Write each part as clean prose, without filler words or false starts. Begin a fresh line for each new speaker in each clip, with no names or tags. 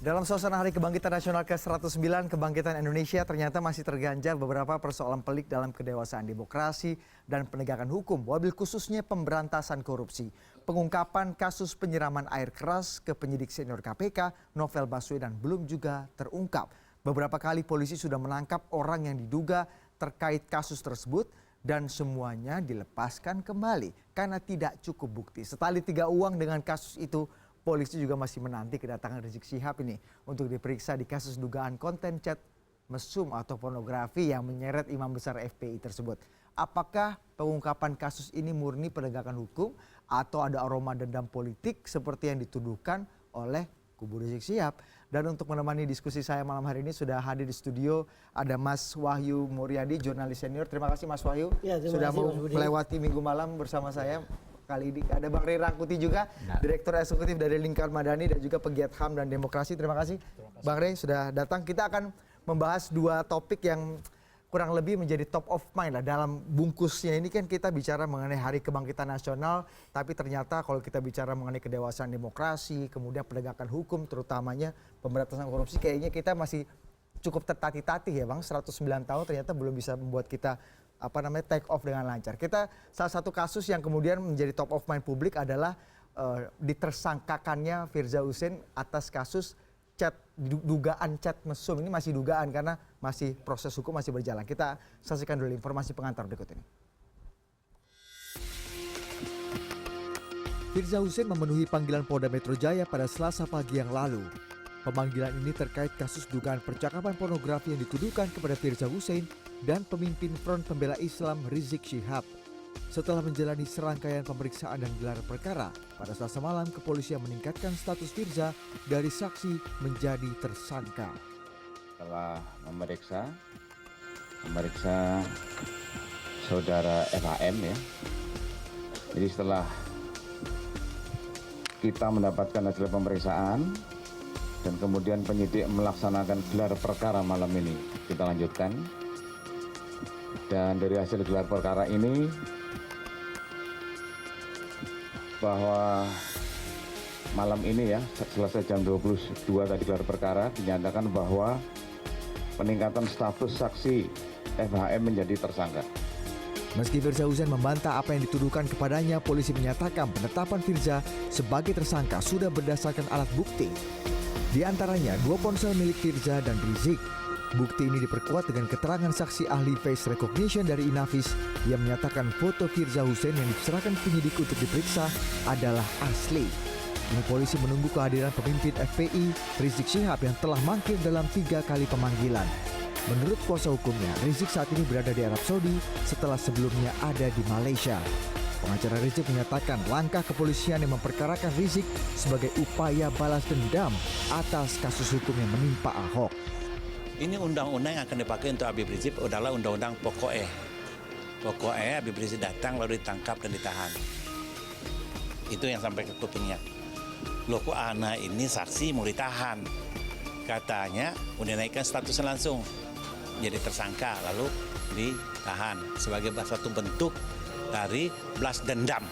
Dalam suasana Hari Kebangkitan Nasional ke-109, Kebangkitan Indonesia ternyata masih terganjar beberapa persoalan pelik dalam kedewasaan demokrasi dan penegakan hukum, wabil khususnya pemberantasan korupsi. Pengungkapan kasus penyiraman air keras ke penyidik senior KPK, Novel Baswedan, belum juga terungkap. Beberapa kali polisi sudah menangkap orang yang diduga terkait kasus tersebut dan semuanya dilepaskan kembali karena tidak cukup bukti. Setali 3 uang dengan kasus itu, polisi juga masih menanti kedatangan Rizik Syihab ini untuk diperiksa di kasus dugaan konten chat mesum atau pornografi yang menyeret imam besar FPI tersebut. Apakah pengungkapan kasus ini murni penegakan hukum atau ada aroma dendam politik seperti yang dituduhkan oleh kubu Rizik Syihab? Dan untuk menemani diskusi saya malam hari ini sudah hadir di studio ada Mas Wahyu Muryadi, jurnalis senior. Terima kasih Mas Wahyu sudah mau melewati minggu malam bersama saya. Kali ini ada Bang Rey Rangkuti juga, Direktur Eksekutif dari Lingkar Madani dan juga pegiat HAM dan Demokrasi. Terima kasih Bang Rey sudah datang. Kita akan membahas 2 topik yang kurang lebih menjadi top of mind lah dalam bungkusnya. Ini kan kita bicara mengenai Hari Kebangkitan Nasional, tapi ternyata kalau kita bicara mengenai kedewasaan demokrasi, kemudian penegakan hukum, terutamanya pemberantasan korupsi, kayaknya kita masih cukup tertatih-tatih ya Bang. 109 tahun ternyata belum bisa membuat kita take off dengan lancar. Kita salah satu kasus yang kemudian menjadi top of mind publik adalah ditersangkakannya Firza Hussein atas kasus chat, dugaan chat mesum. Ini masih dugaan karena masih proses hukum masih berjalan. Kita saksikan dulu informasi pengantar berikut ini. Firza Hussein memenuhi panggilan Polda Metro Jaya pada Selasa pagi yang lalu. Pemanggilan ini terkait kasus dugaan percakapan pornografi yang dituduhkan kepada Firza Hussein dan pemimpin Front Pembela Islam Rizik Syihab. Setelah menjalani serangkaian pemeriksaan dan gelar perkara, pada Selasa malam kepolisian meningkatkan status Firza dari saksi menjadi tersangka.
Setelah memeriksa saudara FHM ya. Jadi setelah kita mendapatkan hasil pemeriksaan dan kemudian penyidik melaksanakan gelar perkara malam ini, kita lanjutkan. Dan dari hasil gelar perkara ini bahwa malam ini ya selesai jam 22 tadi gelar perkara dinyatakan bahwa peningkatan status saksi FHM menjadi tersangka.
Meski Firza Hussein membantah apa yang dituduhkan kepadanya, polisi menyatakan penetapan Firza sebagai tersangka sudah berdasarkan alat bukti. Di antaranya 2 ponsel milik Firza dan Rizik. Bukti ini diperkuat dengan keterangan saksi ahli face recognition dari Inavis yang menyatakan foto Firza Hussein yang diserahkan penyidik untuk diperiksa adalah asli. Kini polisi menunggu kehadiran pemimpin FPI Rizik Syihab yang telah mangkir dalam 3 kali pemanggilan. Menurut kuasa hukumnya, Rizik saat ini berada di Arab Saudi setelah sebelumnya ada di Malaysia. Pengacara Rizik menyatakan langkah kepolisian yang memperkarakan Rizik sebagai upaya balas dendam atas kasus hukum yang menimpa Ahok.
Ini undang-undang yang akan dipakai untuk Habib Rizik adalah undang-undang pokoknya. Pokoknya Habib Rizik datang lalu ditangkap dan ditahan. Itu yang sampai ke kupingnya. Loh kok anak ini saksi mau ditahan? Katanya udah naikkan statusnya langsung. Jadi tersangka lalu ditahan sebagai satu bentuk dari belas dendam.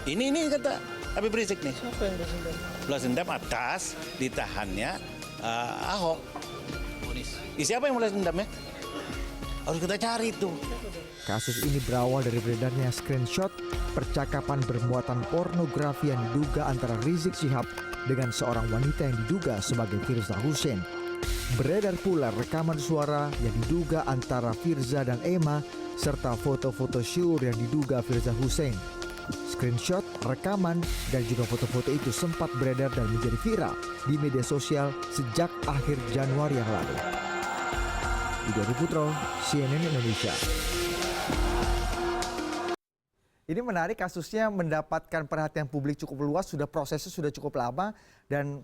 Ini kata Habib Rizik nih.
Siapa yang belas dendam?
Belas dendam atas ditahannya Ahok. Siapa yang belas dendamnya? Harus kita cari itu.
Kasus ini berawal dari beredarnya screenshot percakapan bermuatan pornografi yang diduga antara Rizik Syihab dengan seorang wanita yang diduga sebagai Firza Hussein. Beredar pula rekaman suara yang diduga antara Firza dan Emma serta foto-foto syur yang diduga Firza Hussein. Screenshot, rekaman, dan juga foto-foto itu sempat beredar dan menjadi viral di media sosial sejak akhir Januari yang lalu. Widy Adiputro, CNN Indonesia. Ini menarik, kasusnya mendapatkan perhatian publik cukup luas, prosesnya sudah cukup lama, dan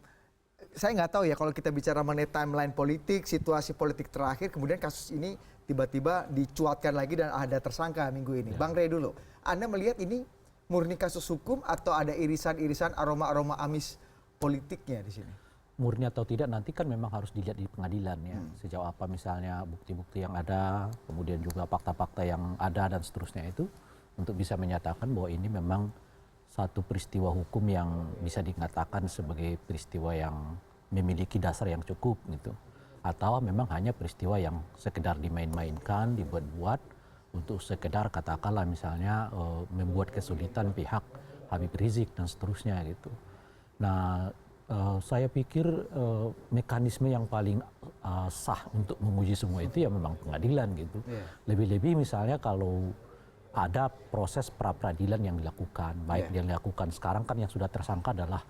saya nggak tahu ya kalau kita bicara mengenai timeline politik, situasi politik terakhir, kemudian kasus ini tiba-tiba dicuatkan lagi dan ada tersangka minggu ini. Bang Rey dulu, Anda melihat ini murni kasus hukum atau ada irisan-irisan aroma-aroma amis politiknya di sini?
Murni atau tidak nanti kan memang harus dilihat di pengadilan ya. Sejauh apa misalnya bukti-bukti yang ada, kemudian juga fakta-fakta yang ada dan seterusnya itu untuk bisa menyatakan bahwa ini memang satu peristiwa hukum yang bisa dikatakan sebagai peristiwa yang memiliki dasar yang cukup gitu, atau memang hanya peristiwa yang sekedar dimain-mainkan, dibuat-buat untuk sekedar katakanlah misalnya membuat kesulitan pihak Habib Rizik dan seterusnya gitu. Nah, saya pikir mekanisme yang paling sah untuk menguji semua itu ya memang pengadilan gitu. Lebih-lebih misalnya kalau ada proses pra-peradilan yang dilakukan, baik yang dilakukan sekarang kan yang sudah tersangka adalah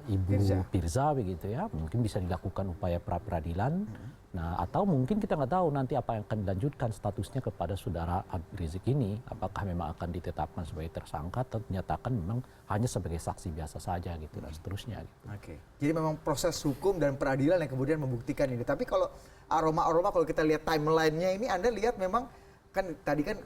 Ibu Pirza begitu ya, mungkin bisa dilakukan upaya pra-peradilan. Nah, atau mungkin kita nggak tahu nanti apa yang akan dilanjutkan statusnya kepada saudara Habib Rizik ini, apakah memang akan ditetapkan sebagai tersangka atau dinyatakan memang hanya sebagai saksi biasa saja gitu dan seterusnya. Gitu.
Oke. Jadi memang proses hukum dan peradilan yang kemudian membuktikan ini. Tapi kalau aroma-aroma kalau kita lihat timelinenya ini, Anda lihat memang kan tadi kan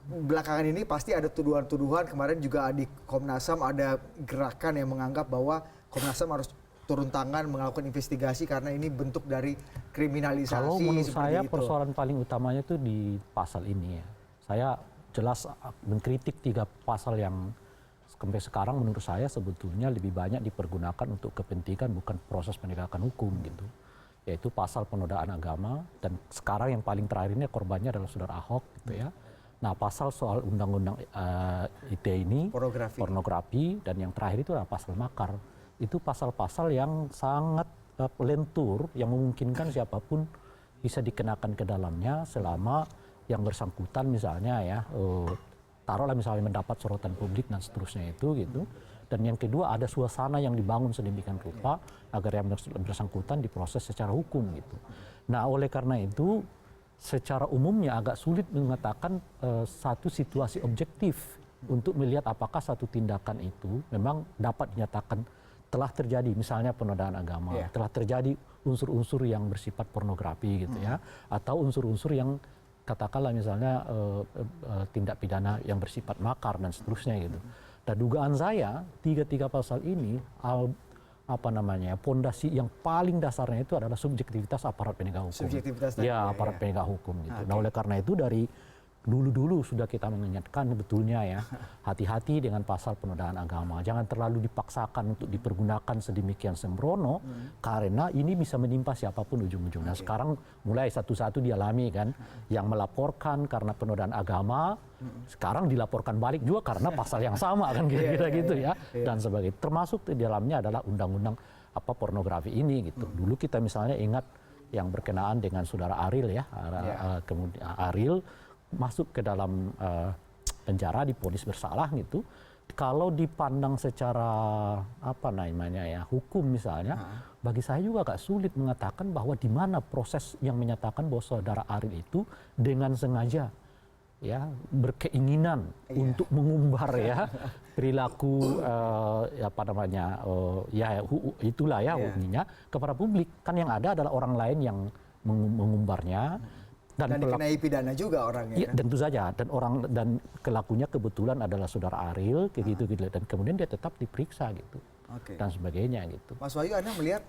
belakangan ini pasti ada tuduhan-tuduhan. Kemarin juga di Komnas HAM ada gerakan yang menganggap bahwa Komnas HAM harus turun tangan melakukan investigasi karena ini bentuk dari kriminalisasi.
Kalau menurut saya
itu.
persoalan paling utamanya itu di pasal ini ya. Saya jelas mengkritik 3 pasal yang sampai sekarang menurut saya sebetulnya lebih banyak dipergunakan untuk kepentingan bukan proses penegakan hukum gitu. Yaitu pasal penodaan agama dan sekarang yang paling terakhir ini korbannya adalah saudara Ahok gitu ya. Nah, pasal soal undang-undang ITE ini pornografi dan yang terakhir itu adalah pasal makar. Itu pasal-pasal yang sangat lentur yang memungkinkan siapapun bisa dikenakan ke dalamnya selama yang bersangkutan misalnya ya taruhlah misalnya mendapat sorotan publik dan seterusnya itu gitu. Dan yang kedua ada suasana yang dibangun sedemikian rupa agar yang bersangkutan diproses secara hukum gitu. Nah, oleh karena itu secara umumnya agak sulit mengatakan satu situasi objektif untuk melihat apakah satu tindakan itu memang dapat dinyatakan telah terjadi misalnya penodaan agama, telah terjadi unsur-unsur yang bersifat pornografi gitu ya, atau unsur-unsur yang katakanlah misalnya tindak pidana yang bersifat makar dan seterusnya gitu. Dan dugaan saya 3 pasal ini pondasi yang paling dasarnya itu adalah subjektivitas aparat penegak hukum. Aparat penegak hukum gitu. Nah, oleh karena itu dari dulu sudah kita mengingatkan sebetulnya ya, hati-hati dengan pasal penodaan agama. Jangan terlalu dipaksakan untuk dipergunakan sedemikian sembrono karena ini bisa menimpa siapapun ujung-ujungnya. Sekarang mulai satu-satu dialami kan, yang melaporkan karena penodaan agama, sekarang dilaporkan balik juga karena pasal yang sama kan kira-kira gitu ya. Dan sebagainya. Termasuk di dalamnya adalah undang-undang pornografi ini gitu. Dulu kita misalnya ingat yang berkenaan dengan saudara Ariel ya, kemudian Ariel masuk ke dalam penjara divonis bersalah gitu. Kalau dipandang secara hukum misalnya, bagi saya juga agak sulit mengatakan bahwa di mana proses yang menyatakan bahwa saudara Ariel itu dengan sengaja ya berkeinginan untuk mengumbar ya perilaku ininya kepada publik. Kan yang ada adalah orang lain yang mengumbarnya.
Dan dikenai pidana juga orangnya.
Iya, tentu saja. Dan kelakunya kebetulan adalah saudara Ariel, gitu. Dan kemudian dia tetap diperiksa gitu, dan sebagainya gitu.
Mas Wahyu, Anda melihat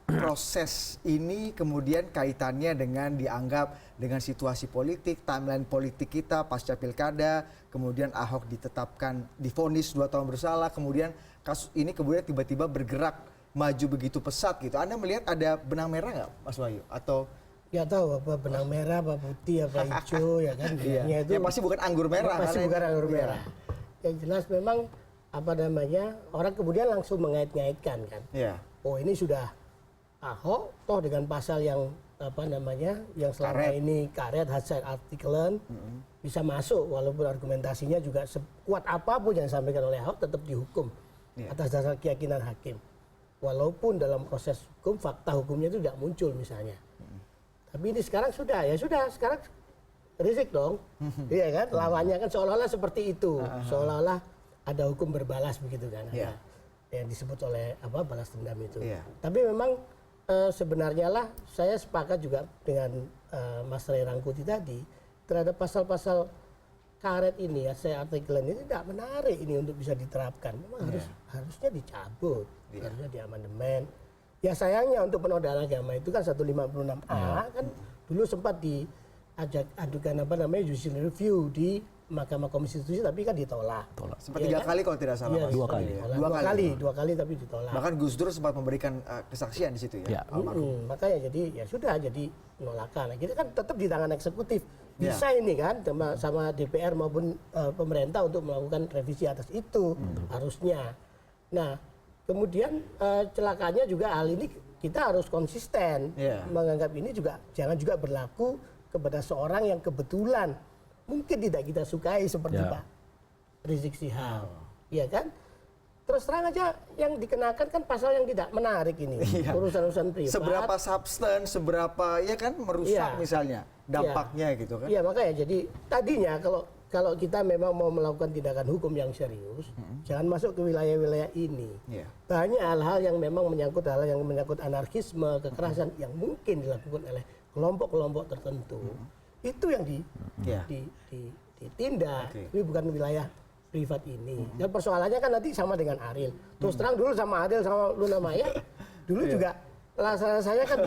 proses ini kemudian kaitannya dengan dianggap dengan situasi politik, timeline politik kita pasca pilkada, kemudian Ahok ditetapkan divonis 2 tahun bersalah, kemudian kasus ini kemudian tiba-tiba bergerak maju begitu pesat gitu. Anda melihat ada benang merah nggak, Mas Wahyu? Atau
nggak tahu apa benang merah, apa putih, apa hijau ya kan?
Itu yang pasti bukan anggur merah.
Pasti bukan anggur merah. Yang jelas memang orang kemudian langsung mengait-ngaitkan kan. Oh, ini sudah Ahok toh dengan pasal yang yang selama ini karet hasil artikelan bisa masuk walaupun argumentasinya juga sekuat apapun yang disampaikan oleh Ahok tetap dihukum atas dasar keyakinan hakim. Walaupun dalam proses hukum fakta hukumnya itu tidak muncul misalnya. Tapi ini sekarang sekarang Rizik dong, iya kan, lawannya kan seolah-olah seperti itu, seolah-olah ada hukum berbalas begitu kan, yang disebut oleh balas dendam itu. Tapi memang sebenarnya lah saya sepakat juga dengan Mas Ray Rangkuti tadi terhadap pasal-pasal karet ini ya, saya artikelan ini tidak menarik ini untuk bisa diterapkan, memang harusnya dicabut, harusnya diamandemen. Ya sayangnya untuk penodaan agama itu kan 156A kan dulu sempat diajak adukan judicial review di Mahkamah Konstitusi tapi kan ditolak.
Sempat
Iya
3
kan?
kali kalau tidak salah.
Iya,
Mas.
Dua kali.
ditolak. Dua kali tapi ditolak.
Bahkan Gus Dur sempat memberikan kesaksian di situ ya.
Ya.
Makanya jadi ya sudah jadi penolakan. Nah, kita kan tetap di tangan eksekutif. Bisa ini kan sama DPR maupun pemerintah untuk melakukan revisi atas itu harusnya. Nah, kemudian celakanya juga hal ini kita harus konsisten menganggap ini juga jangan juga berlaku kepada seorang yang kebetulan mungkin tidak kita sukai seperti Pak Rizik Syihab, ya kan? Terus terang aja yang dikenakan kan pasal yang tidak menarik ini, urusan-urusan privat.
Seberapa substan, seberapa ya kan merusak misalnya dampaknya gitu kan?
Iya makanya jadi tadinya kalau kita memang mau melakukan tindakan hukum yang serius, jangan masuk ke wilayah-wilayah ini. Banyak hal-hal yang memang menyangkut anarkisme, kekerasan yang mungkin dilakukan oleh kelompok-kelompok tertentu. Itu yang ditindak. Ini bukan wilayah privat ini. Dan persoalannya kan nanti sama dengan Ariel. Terus terang dulu sama Ariel sama Luna Maya, dulu juga saya kan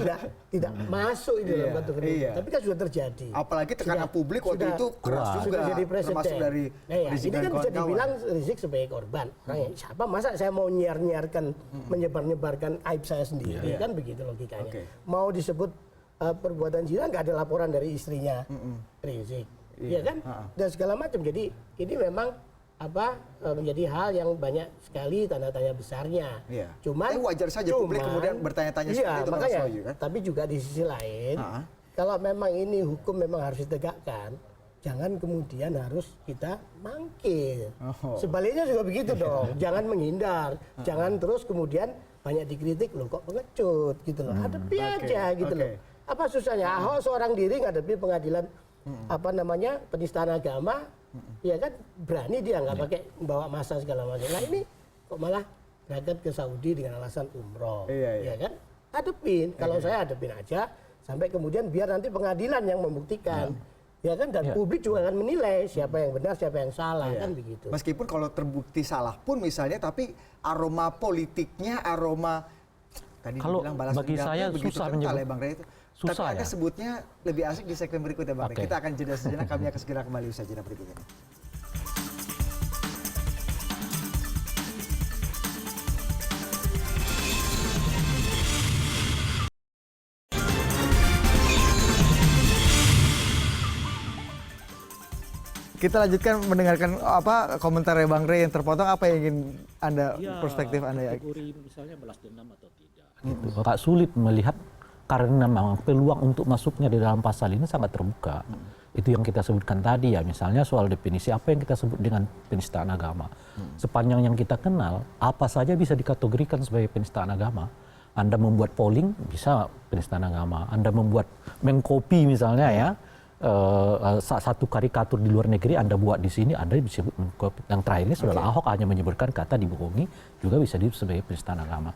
tidak masuk itu dalam bentuk ini. Tapi kan sudah terjadi.
Apalagi tekanan publik waktu itu keras juga.
Sudah jadi presiden.
Termasuk dari Rizik
ini
dan
kan bisa
kawan-kawan.
dibilang Rizik sebagai korban. Siapa masa saya mau menyebarkan aib saya sendiri kan begitu logikanya. Mau disebut perbuatan zina nggak ada laporan dari istrinya Rizik, ya kan? Dan segala macam. Jadi ini memang menjadi hal yang banyak sekali tanda tanya besarnya. Cuman
wajar saja publik kemudian bertanya-tanya seperti itu,
makanya,
Mas Wahyu, kan?
Tapi juga di sisi lain, kalau memang ini hukum memang harus ditegakkan, jangan kemudian harus kita mangkir. Sebaliknya juga begitu dong. Jangan menghindar, jangan terus kemudian banyak dikritik loh kok pengecut gitu loh. Hadapi aja gitu loh. Apa susahnya Ahok seorang diri ngadepi pengadilan penistaan agama, ya kan berani dia nggak pakai bawa massa segala macam. Nah ini kok malah berangkat ke Saudi dengan alasan umroh, ya kan? Hadepin, kalau saya hadepin aja sampai kemudian biar nanti pengadilan yang membuktikan, ya kan? Dan publik juga akan menilai siapa yang benar, siapa yang salah, kan begitu.
Meskipun kalau terbukti salah pun misalnya, tapi aroma politiknya, aroma tadi
Kalau
dibilang balas
bagi
dendamnya
saya
begitu
susah
kental ya Bang Ray itu.
Susah
Tapi Anda
ya.
sebutnya lebih asik di segmen berikutnya Bang Ray. Kita akan jeda sejenak, kami akan segera kembali usaha jeda berikut ini. Kita lanjutkan mendengarkan komentar Bang Ray yang terpotong. Apa yang ingin Anda perspektif Anda ya?
Kategori misalnya balas dendam atau tidak. Gitu. Agak sulit melihat karena memang peluang untuk masuknya di dalam pasal ini sangat terbuka. Itu yang kita sebutkan tadi ya, misalnya soal definisi apa yang kita sebut dengan penistaan agama. Sepanjang yang kita kenal, apa saja bisa dikategorikan sebagai penistaan agama. Anda membuat polling bisa penistaan agama. Anda membuat mengcopy misalnya ya, satu karikatur di luar negeri Anda buat di sini, Anda disebut yang terakhir ini saudara Ahok hanya menyebutkan kata dibohongi, juga bisa disebut sebagai penistaan agama.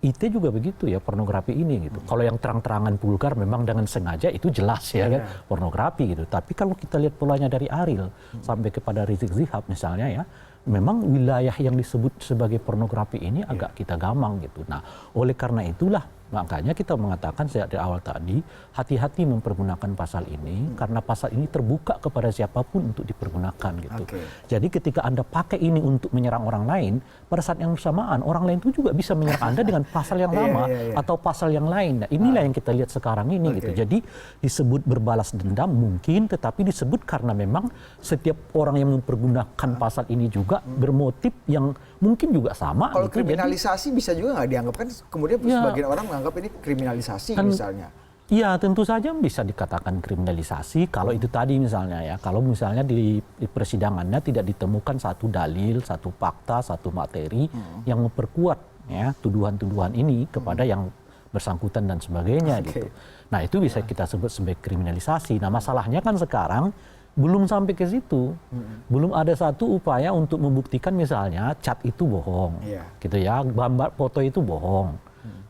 IT juga begitu ya, pornografi ini gitu. Kalau yang terang-terangan vulgar memang dengan sengaja itu jelas ya kan, pornografi gitu. Tapi kalau kita lihat polanya dari Ariel sampai kepada Rizik Syihab misalnya ya, memang wilayah yang disebut sebagai pornografi ini agak kita gamang gitu. Nah, oleh karena itulah makanya kita mengatakan sejak dari awal tadi, hati-hati mempergunakan pasal ini karena pasal ini terbuka kepada siapapun untuk dipergunakan gitu. Jadi ketika Anda pakai ini untuk menyerang orang lain, pada saat yang bersamaan orang lain itu juga bisa menyerang Anda dengan pasal yang lama atau pasal yang lain. Nah, inilah yang kita lihat sekarang ini gitu. Jadi disebut berbalas dendam mungkin, tetapi disebut karena memang setiap orang yang mempergunakan pasal ini juga bermotif yang mungkin juga sama.
Kalau
gitu.
kriminalisasi bisa juga nggak dianggap, kan kemudian sebagian orang menganggap ini kriminalisasi
kan,
misalnya.
Iya tentu saja bisa dikatakan kriminalisasi kalau itu tadi misalnya ya. Kalau misalnya di persidangannya tidak ditemukan satu dalil, satu fakta, satu materi yang memperkuat ya tuduhan-tuduhan ini kepada yang bersangkutan dan sebagainya gitu. Nah itu bisa kita sebut sebagai kriminalisasi. Nah masalahnya kan sekarang belum sampai ke situ, belum ada satu upaya untuk membuktikan misalnya cat itu bohong, gitu ya, gambar foto itu bohong,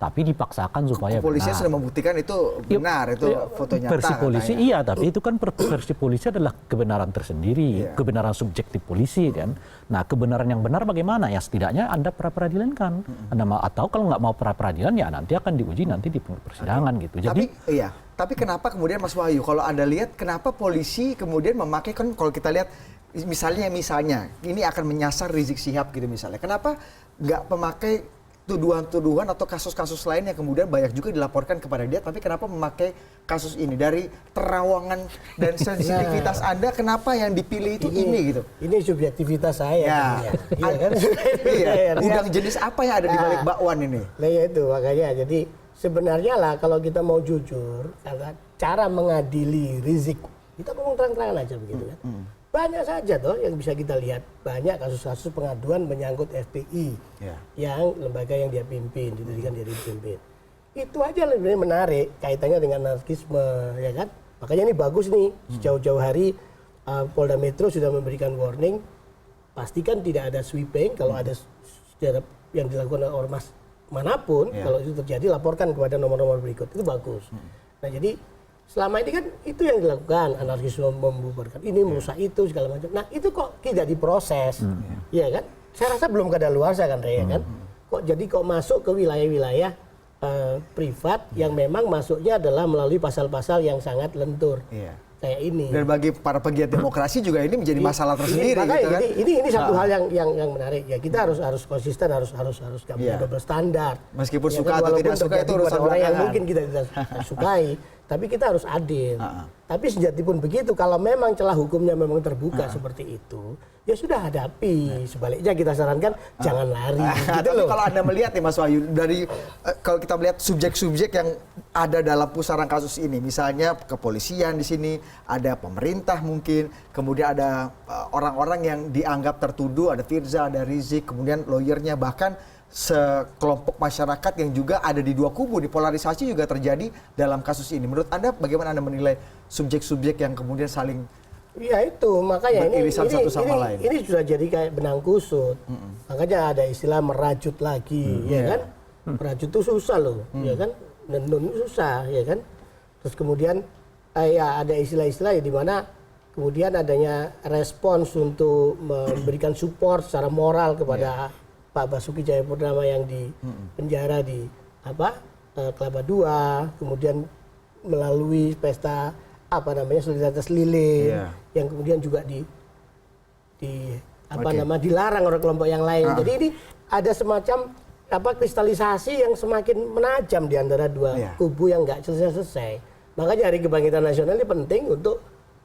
tapi dipaksakan supaya
polisi
benar.
sudah membuktikan itu benar, itu foto nyata.
Versi polisi
katanya.
iya, tapi itu kan versi polisi adalah kebenaran tersendiri, kebenaran subjektif polisi kan. Nah kebenaran yang benar bagaimana ya, setidaknya Anda pra-peradilan kan, atau kalau nggak mau pra-peradilan ya nanti akan diuji nanti di persidangan gitu. Jadi
Tapi kenapa kemudian Mas Wahyu, kalau Anda lihat kenapa polisi kemudian memakai, kan kalau kita lihat misalnya ini akan menyasar Rizik Syihab gitu misalnya. Kenapa nggak memakai tuduhan-tuduhan atau kasus-kasus lain yang kemudian banyak juga dilaporkan kepada dia, tapi kenapa memakai kasus ini? Dari terawangan dan sensitivitas Anda, kenapa yang dipilih itu ini gitu?
Ini subjektivitas saya.
Ya.
Iya kan?
Iya. Udang jenis apa yang ada di balik bakwan ini?
Nah ya itu makanya, jadi sebenarnya lah kalau kita mau jujur, cara mengadili Rizik, kita ngomong terang-terangan aja begitu kan. Banyak saja toh yang bisa kita lihat, banyak kasus-kasus pengaduan menyangkut FPI yang lembaga yang dia pimpin, didirikan dia dipimpin. Itu aja lebih menarik kaitannya dengan anarkisme, ya kan? Makanya ini bagus nih, sejauh-jauh hari Polda Metro sudah memberikan warning, pastikan tidak ada sweeping, kalau ada yang dilakukan oleh ormas manapun, kalau itu terjadi laporkan kepada nomor-nomor berikut, itu bagus. Nah jadi selama ini kan itu yang dilakukan, anarkisme membubarkan ini, merusak itu segala macam. Nah itu kok tidak diproses, ya kan? Saya rasa belum kadaluarsa kan, Rey, kan? Kok masuk ke wilayah-wilayah privat yang memang masuknya adalah melalui pasal-pasal yang sangat lentur, kayak ini.
Dan bagi para pegiat demokrasi juga ini menjadi masalah tersendiri,
makanya,
gitu kan?
Ini satu hal yang menarik. Ya kita harus konsisten, harus gak boleh double standar.
Meskipun
Ya
suka
kan,
atau
walaupun
tidak suka
terjadi
itu urusan
pada orang yang
belakangan.
mungkin kita tidak sukai, tapi kita harus adil. Tapi sejati pun begitu, kalau memang celah hukumnya memang terbuka seperti itu, ya sudah hadapi. Sebaliknya kita sarankan jangan lari. Gitu
Tapi
loh.
kalau Anda melihat nih Mas Wahyu, dari kalau kita melihat subjek-subjek yang ada dalam pusaran kasus ini, misalnya kepolisian di sini, ada pemerintah mungkin, kemudian ada orang-orang yang dianggap tertuduh, ada Firza, ada Rizik, kemudian lawyernya, bahkan sekelompok masyarakat yang juga ada di dua kubu, di polarisasi juga terjadi dalam kasus ini. Menurut Anda bagaimana Anda menilai subjek-subjek yang kemudian saling
Ya itu, makanya
beririsan satu sama lain?
Ini sudah jadi kayak benang kusut. Makanya ada istilah merajut lagi, ya kan? Merajut itu susah loh, ya kan? Nenun susah, ya kan? Terus kemudian ya ada istilah-istilah di mana kemudian adanya respons untuk memberikan support secara moral kepada Pak Basuki Cahayapurnama yang di penjara di Kelapa II, kemudian melalui pesta solidaritas lilin yang kemudian juga dilarang oleh kelompok yang lain. Jadi ini ada semacam kristalisasi yang semakin menajam di antara dua kubu yang nggak selesai-selesai. Makanya Hari Kebangkitan Nasional ini penting untuk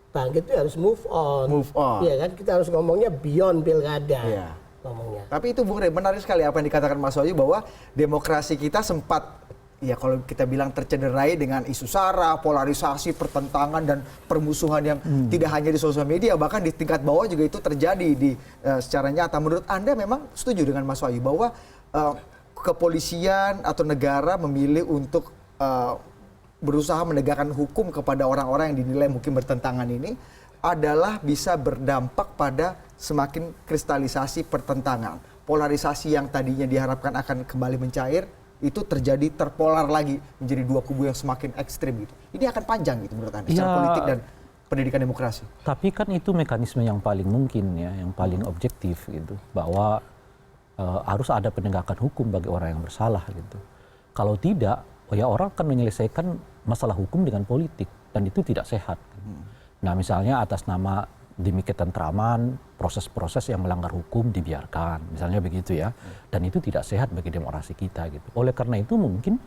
bangkit itu harus move on. Iya kan, kita harus ngomongnya beyond pilkada. Ngomongnya.
Tapi itu Bung Rey, menarik sekali apa yang dikatakan Mas Wahyu, bahwa demokrasi kita sempat, ya kalau kita bilang tercederai dengan isu sara, polarisasi, pertentangan dan permusuhan yang tidak hanya di sosial media, bahkan di tingkat bawah juga itu terjadi secara nyata. Menurut Anda memang setuju dengan Mas Wahyu bahwa kepolisian atau negara memilih untuk berusaha menegakkan hukum kepada orang-orang yang dinilai mungkin bertentangan ini adalah bisa berdampak pada semakin kristalisasi pertentangan. Polarisasi yang tadinya diharapkan akan kembali mencair, itu terjadi terpolar lagi menjadi dua kubu yang semakin ekstrim gitu. Ini akan panjang gitu menurut Anda secara politik dan pendidikan demokrasi.
Tapi kan itu mekanisme yang paling mungkin ya, yang paling objektif gitu, bahwa harus ada penegakan hukum bagi orang yang bersalah gitu. Kalau tidak, ya orang akan menyelesaikan masalah hukum dengan politik dan itu tidak sehat. Nah misalnya atas nama demi ketentraman, proses-proses yang melanggar hukum dibiarkan, misalnya begitu ya. Dan itu tidak sehat bagi demokrasi kita gitu. Oleh karena itu mungkin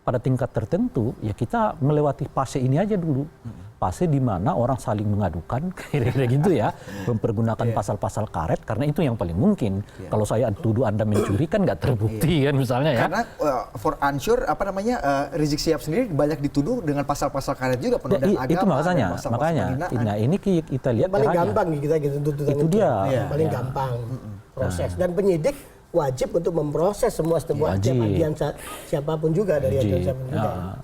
pada tingkat tertentu ya kita melewati fase ini aja dulu. Fase di mana orang saling mengadukan, kira-kira gitu ya, mempergunakan pasal-pasal karet karena itu yang paling mungkin. Kalau saya tuduh Anda mencuri kan nggak terbukti kan misalnya ya.
Karena for unsure Rizik Syihab sendiri banyak dituduh dengan pasal-pasal karet juga, penodaan agama.
Itu makanya. Nah ini kita lihat
paling gampang nih kita gitu tuntutan
itu dia.
Paling gampang proses dan penyidik wajib untuk memproses semua adian siapapun juga dari adian siapapun juga.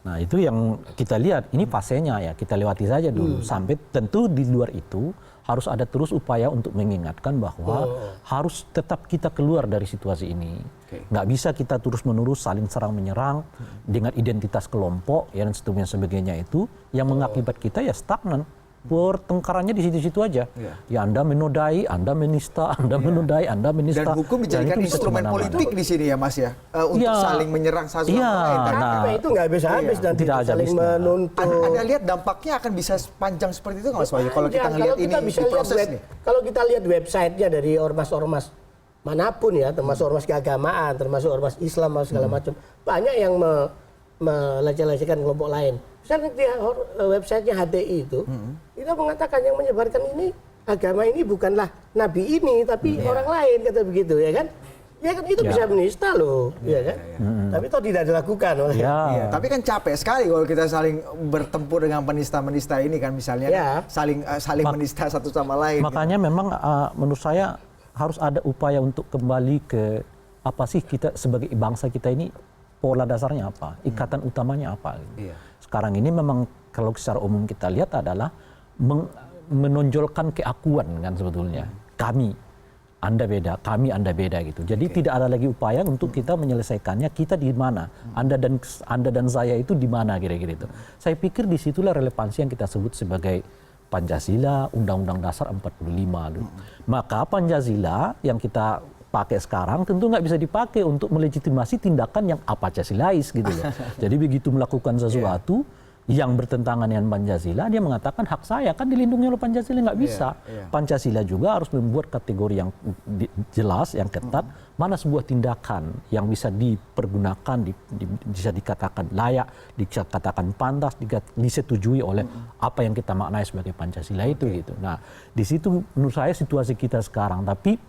Nah itu yang kita lihat, ini fasenya ya, kita lewati saja dulu. Sampai tentu di luar itu harus ada terus upaya untuk mengingatkan bahwa harus tetap kita keluar dari situasi ini. Nggak bisa kita terus-menerus saling serang-menyerang dengan identitas kelompok dan sebagainya itu yang mengakibat kita ya stagnan. pertengkarannya di situ-situ aja. Ya Anda menodai, Anda menista, Anda menodai, Anda menista.
Dan hukum dijadikan
itu bisa
instrumen
kemana-mana.
politik di sini ya Mas ya, untuk saling menyerang satu sama lain.
Tapi itu nggak bisa habis dan
tidak ada
saling
habisnya.
menuntut.
Anda lihat dampaknya akan bisa panjang seperti itu nggak Mas Wahyu kalau kita
Panjang.
ngelihat
Kalau kita
ini
bisa
di proses
lihat
nih?
Kalau kita lihat websitenya dari ormas-ormas manapun ya, termasuk ormas keagamaan, termasuk ormas Islam atau segala macam, banyak yang meleceh-lecehkan kelompok lain. Misalnya di websitenya HTI itu, kita mengatakan yang menyebarkan ini agama ini bukanlah nabi ini, tapi orang lain, kata begitu, ya kan? Ya kan itu bisa menista loh, ya kan? Tapi itu tidak dilakukan.
Iya, tapi kan capek sekali kalau kita saling bertempur dengan penista-penista ini kan, misalnya saling menista satu sama lain.
Makanya memang menurut saya harus ada upaya untuk kembali ke apa sih kita sebagai bangsa kita ini, pola dasarnya apa, ikatan utamanya apa. Gitu. Sekarang ini memang kalau secara umum kita lihat adalah menonjolkan keakuan kan sebetulnya. Kami, Anda beda, kami, Anda beda gitu. Jadi tidak ada lagi upaya untuk kita menyelesaikannya, kita di mana, Anda dan saya itu di mana kira-kira itu. Saya pikir disitulah relevansi yang kita sebut sebagai Pancasila, Undang-Undang Dasar 45 dulu. Maka Pancasila yang kita pakai sekarang tentu nggak bisa dipakai untuk melegitimasi tindakan yang apacasilais gitu loh. Jadi begitu melakukan sesuatu yang bertentangan dengan Pancasila, dia mengatakan hak saya kan dilindungi oleh Pancasila, nggak bisa. Pancasila juga harus membuat kategori yang jelas, yang ketat, mana sebuah tindakan yang bisa dipergunakan, bisa dikatakan layak, dikatakan pantas, disetujui oleh apa yang kita maknai sebagai Pancasila itu gitu. Nah, di situ menurut saya situasi kita sekarang, tapi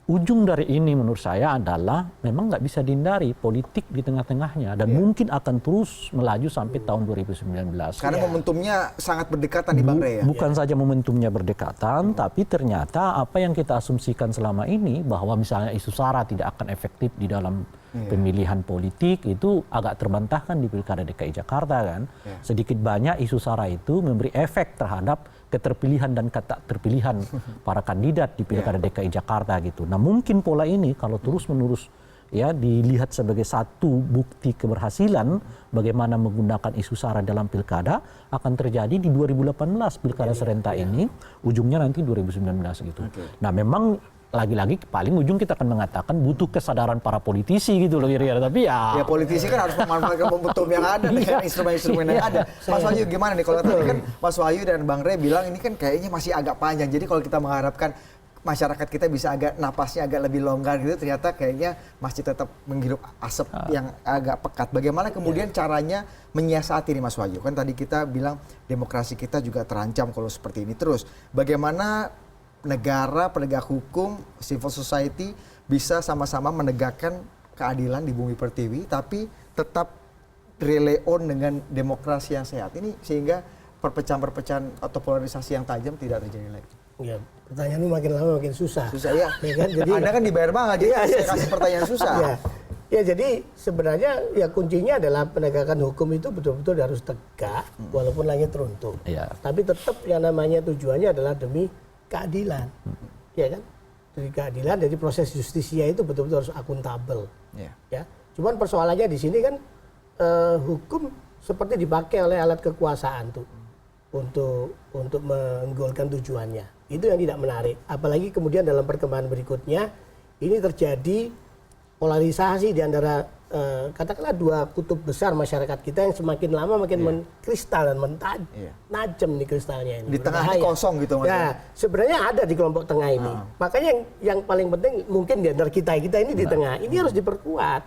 ujung dari ini menurut saya adalah memang nggak bisa dihindari politik di tengah-tengahnya dan mungkin akan terus melaju sampai tahun 2019.
Karena momentumnya sangat berdekatan di Bang Rey ya.
Bukan saja momentumnya berdekatan, tapi ternyata apa yang kita asumsikan selama ini bahwa misalnya isu SARA tidak akan efektif di dalam pemilihan politik itu agak terbantahkan di Pilkada DKI Jakarta kan. Sedikit banyak isu SARA itu memberi efek terhadap keterpilihan dan kata terpilihan para kandidat di Pilkada DKI Jakarta gitu. Nah mungkin pola ini kalau terus-menerus ya dilihat sebagai satu bukti keberhasilan bagaimana menggunakan isu SARA dalam pilkada akan terjadi di 2018 pilkada serentak ini, ujungnya nanti 2019 gitu. Nah memang lagi-lagi paling ujung kita akan mengatakan butuh kesadaran para politisi gitu loh kira-kira, tapi ya
politisi kan harus memanfaatkan momentum yang ada dengan instrumen-instrumen yang ada. Mas Wahyu gimana nih, kalau tadi kan Mas Wahyu dan Bang Rey bilang ini kan kayaknya masih agak panjang, jadi kalau kita mengharapkan masyarakat kita bisa agak napasnya agak lebih longgar gitu, ternyata kayaknya masih tetap menghirup asap yang agak pekat. Bagaimana kemudian caranya menyiasati nih Mas Wahyu? Kan tadi kita bilang demokrasi kita juga terancam kalau seperti ini terus. Bagaimana negara, penegak hukum, civil society bisa sama-sama menegakkan keadilan di bumi pertiwi tapi tetap relay on dengan demokrasi yang sehat ini sehingga perpecahan-perpecahan atau polarisasi yang tajam tidak terjadi lagi.
Ya, pertanyaanmu makin lama makin susah.
Susah ya.
Kan? Jadi
Anda kan dibayar banget, jadi saya kasih pertanyaan susah.
Ya, jadi sebenarnya ya kuncinya adalah penegakan hukum itu betul-betul harus tegak walaupun langit runtuh. Tapi tetap yang namanya tujuannya adalah demi keadilan, ya kan? Dari keadilan, dari proses justisia itu betul-betul harus akuntabel, ya. Cuman persoalannya di sini kan hukum seperti dipakai oleh alat kekuasaan tuh untuk menggolkan tujuannya. Itu yang tidak menarik. Apalagi kemudian dalam perkembangan berikutnya ini terjadi polarisasi di antara katakanlah dua kutub besar masyarakat kita yang semakin lama makin mengkristal dan tajam nih kristalnya ini.
Di tengah ini kosong gitu maksudnya.
Ya, sebenarnya ada di kelompok tengah ini. Makanya yang paling penting mungkin di antara kita ini di tengah. Ini harus diperkuat.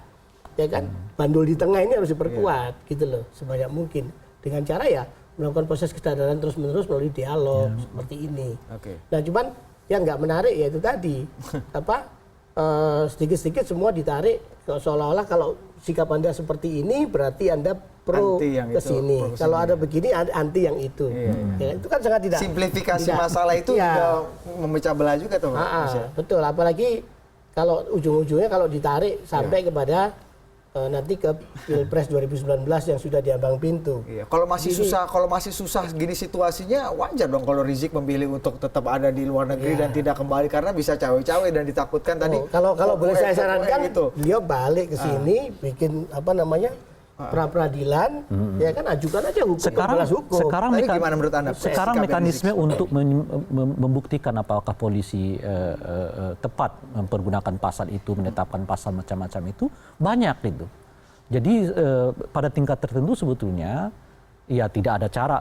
Ya kan? Bandul di tengah ini harus diperkuat gitu loh sebanyak mungkin. Dengan cara ya melakukan proses kesadaran terus-menerus melalui dialog seperti ini. Nah, cuman yang nggak menarik ya itu tadi sedikit-sedikit semua ditarik seolah-olah kalau sikap Anda seperti ini berarti Anda pro ke sini. Kalau ada begini anti yang itu. Ya, itu kan sangat tidak
simplifikasi masalah itu juga memecah belah juga tuh.
Betul, apalagi kalau ujung-ujungnya kalau ditarik sampai kepada nanti ke Pilpres 2019 yang sudah diambang pintu.
Kalau masih susah gini situasinya, wajar dong kalau Rizik memilih untuk tetap ada di luar negeri dan tidak kembali karena bisa cawe-cawe dan ditakutkan tadi.
Kalau boleh saya sarankan, beliau balik ke sini bikin pra-peradilan, ya kan ajukan aja hukum.
Sekarang
Tapi gimana menurut Anda?
sekarang
Sikap yang
mekanisme
Rizik
untuk membuktikan apakah polisi tepat mempergunakan pasal itu, menetapkan pasal macam-macam itu banyak itu. Jadi pada tingkat tertentu sebetulnya ya tidak ada cara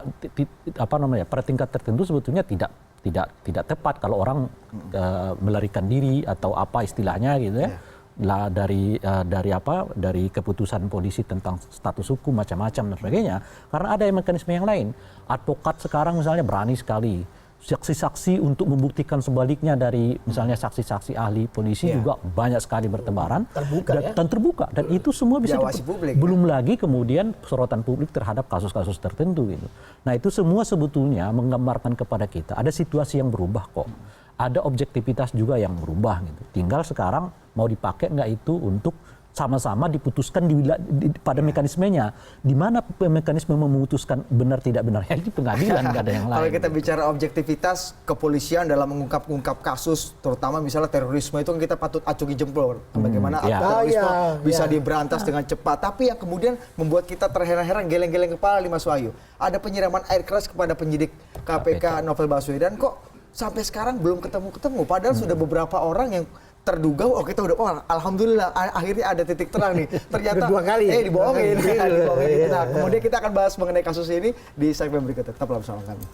pada tingkat tertentu sebetulnya tidak tepat kalau orang melarikan diri atau apa istilahnya gitu ya. Lah dari keputusan polisi tentang status hukum macam-macam dan sebagainya, karena ada mekanisme yang lain. Advokat sekarang misalnya berani sekali, saksi-saksi untuk membuktikan sebaliknya dari misalnya saksi-saksi ahli polisi juga banyak sekali bertebaran dan terbuka, dan itu semua bisa
publik,
belum lagi kemudian sorotan publik terhadap kasus-kasus tertentu gitu. Nah itu semua sebetulnya menggambarkan kepada kita ada situasi yang berubah kok. Ada objektivitas juga yang berubah gitu. Tinggal sekarang mau dipakai nggak itu untuk sama-sama diputuskan pada mekanismenya. Di mana mekanisme memutuskan benar tidak benar ya di pengadilan, nggak ada yang lain.
Kalau kita bicara objektivitas kepolisian dalam mengungkap kasus, terutama misalnya terorisme, itu kan kita patut acungi jempol. Bagaimana terorisme bisa diberantas dengan cepat. Tapi yang kemudian membuat kita terheran-heran, geleng-geleng kepala Mas Wahyu, ada penyiraman air keras kepada penyidik KPK Novel Baswedan, kok sampai sekarang belum ketemu-ketemu. Padahal sudah beberapa orang yang terduga, kita udah, alhamdulillah akhirnya ada titik terang nih. Ternyata dibohongin. Nah, kemudian kita akan bahas mengenai kasus ini di segmen berikutnya. Tetaplah bersama kami.